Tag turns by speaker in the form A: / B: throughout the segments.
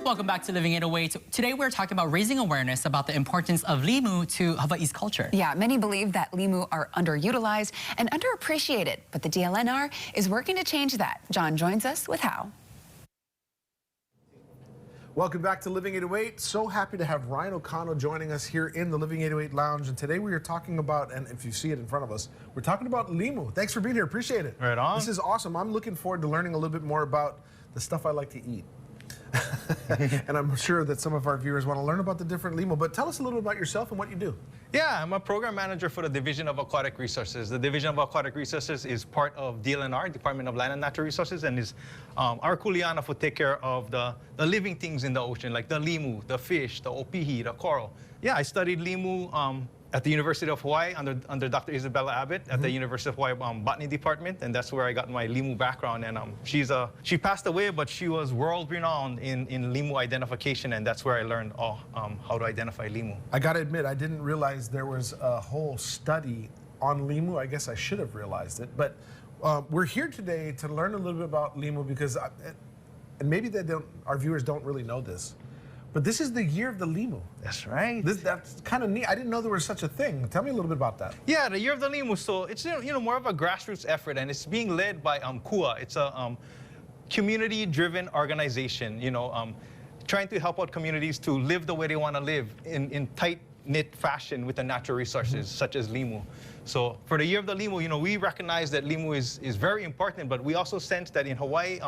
A: Welcome back to Living 808. Today we're talking about raising awareness about the importance of limu to Hawaii's culture.
B: Yeah, many believe that limu are underutilized and underappreciated, but the DLNR is working to change that. John joins us with how.
C: Welcome back to Living 808. So happy to have Ryan O'Connell joining us here in the Living 808 Lounge. And today we are talking about, and if you see it in front of us, we're talking about limu. Thanks for being here. Appreciate it.
D: Right on.
C: This is awesome. I'm looking forward to learning a little bit more about the stuff I like to eat. And I'm sure that some of our viewers want to learn about the different limu. But tell us a little about yourself and what you do.
D: Yeah, I'm a program manager for the Division of Aquatic Resources. The Division of Aquatic Resources is part of DLNR, Department of Land and Natural Resources, and is our kuleana for take care of the living things in the ocean, like the limu, the fish, the opihi, the coral. Yeah, I studied limu at the University of Hawaii under Dr. Isabella Abbott at the University of Hawaii Botany Department, and that's where I got my limu background. And she passed away, but she was world renowned in limu identification, and that's where I learned how to identify limu.
C: I got to admit, I didn't realize there was a whole study on limu. I guess I should have realized it. But we're here today to learn a little bit about limu because, and maybe our viewers don't really know this, but this is the year of the limu.
D: That's right.
C: That's kind of neat. I didn't know there was such a thing. Tell me a little bit about that.
D: Yeah, the year of the limu. So it's more of a grassroots effort, and it's being led by KUA. It's a community-driven organization. Trying to help out communities to live the way they want to live in tight-knit fashion with the natural resources such as limu. So for the year of the limu, we recognize that limu is very important, but we also sense that in Hawaii,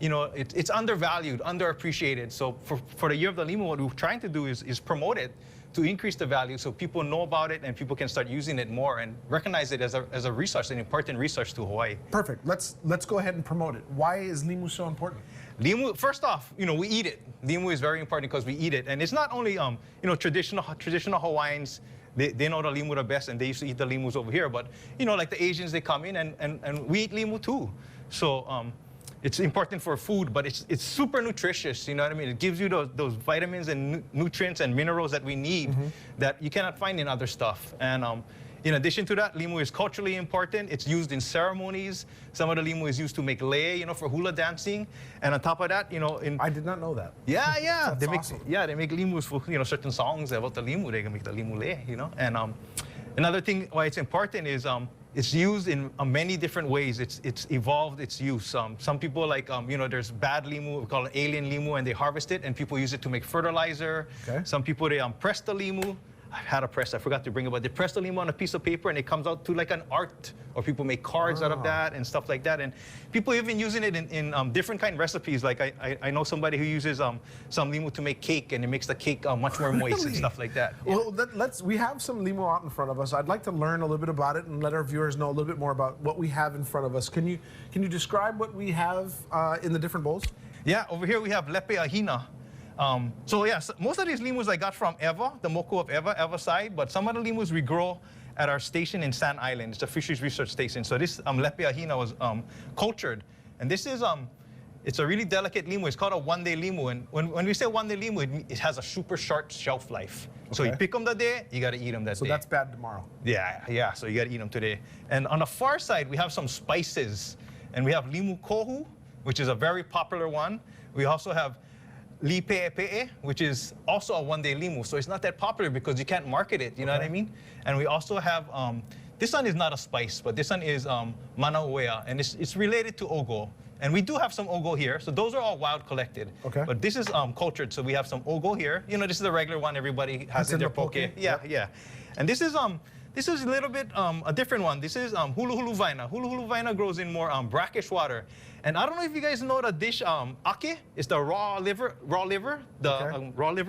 D: it's undervalued, underappreciated. So for the year of the limu, what we're trying to do is promote it to increase the value so people know about it and people can start using it more and recognize it as a resource, an important resource to Hawaii.
C: Perfect. Let's go ahead and promote it. Why is limu so important?
D: Limu, first off, we eat it. Limu is very important because we eat it. And it's not only, traditional Hawaiians, they know the limu the best and they used to eat the limus over here. But, like the Asians, they come in and we eat limu too. So, it's important for food, but it's super nutritious, you know what I mean? It gives you those vitamins and nutrients and minerals that we need that you cannot find in other stuff. And in addition to that, limu is culturally important. It's used in ceremonies. Some of the limu is used to make lei, for hula dancing. And on top of that,
C: I did not know that.
D: Yeah.
C: That's awesome.
D: They make limus for, certain songs about the limu. They can make the limu lei, And another thing why it's important is it's used in many different ways. It's evolved its use. Some people there's bad limu, we call it alien limu, and they harvest it, and people use it to make fertilizer.
C: Okay.
D: Some people, they press the limu. I had a press, I forgot to bring it, but they press the limu on a piece of paper, and it comes out to like an art, or people make cards out of that and stuff like that. And people even using it in different kind of recipes. Like I know somebody who uses some limu to make cake, and it makes the cake much more moist and stuff like that.
C: Well, we have some limu out in front of us. I'd like to learn a little bit about it and let our viewers know a little bit more about what we have in front of us. Can you describe what we have in the different bowls?
D: Yeah, over here we have lepe ahina. So most of these limus I got from Ewa, the Moku of Ewa side, but some of the limus we grow at our station in Sand Island. It's a fisheries research station. So this lepe ahina was cultured. And this is, it's a really delicate limu. It's called a one-day limu. And when we say one-day limu, it has a super short shelf life. So you pick them that day, you got to eat them that day.
C: So that's bad tomorrow.
D: Yeah, so you got to eat them today. And on the far side, we have some spices. And we have limu kohu, which is a very popular one. We also have lipe'epe'e, which is also a one-day limu. So it's not that popular because you can't market it, you know what I mean? And we also have, this one is not a spice, but this one is manauea, and it's related to ogo. And we do have some ogo here, so those are all wild collected.
C: Okay.
D: But this is cultured, so we have some ogo here. This is the regular one everybody has in their poke. Yeah. And this is a little bit a different one. This is hulu hulu vaina. Hulu hulu vaina grows in more brackish water. And I don't know if you guys know the dish ake. It's the raw liver, raw liver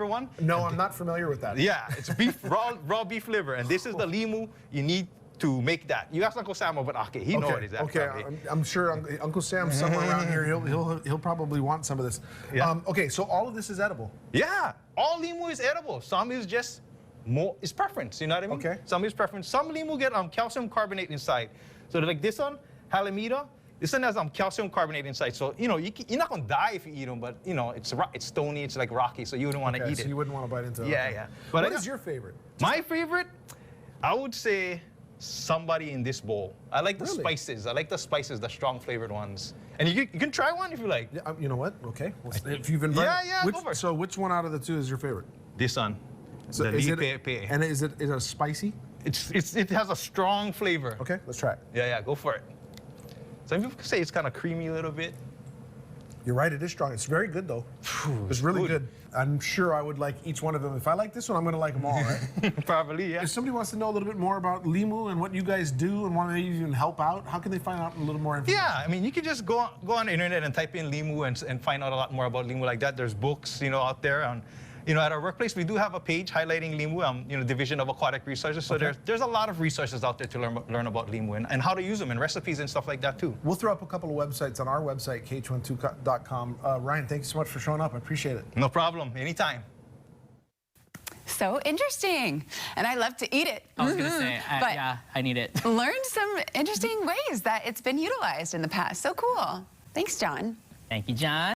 D: one.
C: No, I'm not familiar with that.
D: Yeah, it's beef, raw beef liver. And this is the limu you need to make that. You ask Uncle Sam about ake. He knows it exactly.
C: Okay, I'm sure Uncle Sam somewhere around here, he'll probably want some of this.
D: Yeah.
C: Okay, so all of this is edible.
D: Yeah, all limu is edible. Some is just more, it's preference, you know what I mean?
C: Okay.
D: Some is preference. Some limu get calcium carbonate inside. So like this one, halimita, this one has calcium carbonate inside. So, you're not going to die if you eat them, but, it's stony, it's like rocky, so you wouldn't want to eat it.
C: So you wouldn't want to bite into it.
D: Yeah.
C: But what is your favorite?
D: My favorite, I would say somebody in this bowl. I like the
C: Really?
D: spices. I like the spices, the strong flavored ones. And you can try one if you like.
C: Yeah, you know what? Okay. If you've invited,
D: Yeah, go for it.
C: So which one out of the two is your favorite?
D: This one,
C: So
D: the
C: is
D: Lipepe.
C: And is it spicy?
D: It has a strong flavor.
C: Okay, let's try it.
D: Yeah, go for it. Some people say it's kind of creamy a little bit.
C: You're right, it is strong. It's very good though. It's really good. I'm sure I would like each one of them. If I like this one, I'm gonna like them all, right?
D: Probably, yeah.
C: If somebody wants to know a little bit more about Limu and what you guys do and want to even help out, how can they find out a little more information?
D: Yeah, I mean, you can just go on the internet and type in Limu and find out a lot more about Limu like that. There's books, out there. At our workplace, we do have a page highlighting Limu, Division of Aquatic Resources. So there's a lot of resources out there to learn about Limu and how to use them and recipes and stuff like that too.
C: We'll throw up a couple of websites on our website, kh12.com. Ryan, thank you so much for showing up. I appreciate it.
D: No problem, anytime.
B: So interesting. And I love to eat it.
A: I was gonna say,
B: But
A: yeah, I need it.
B: learned some interesting ways that it's been utilized in the past. So cool. Thanks, John.
A: Thank you, John.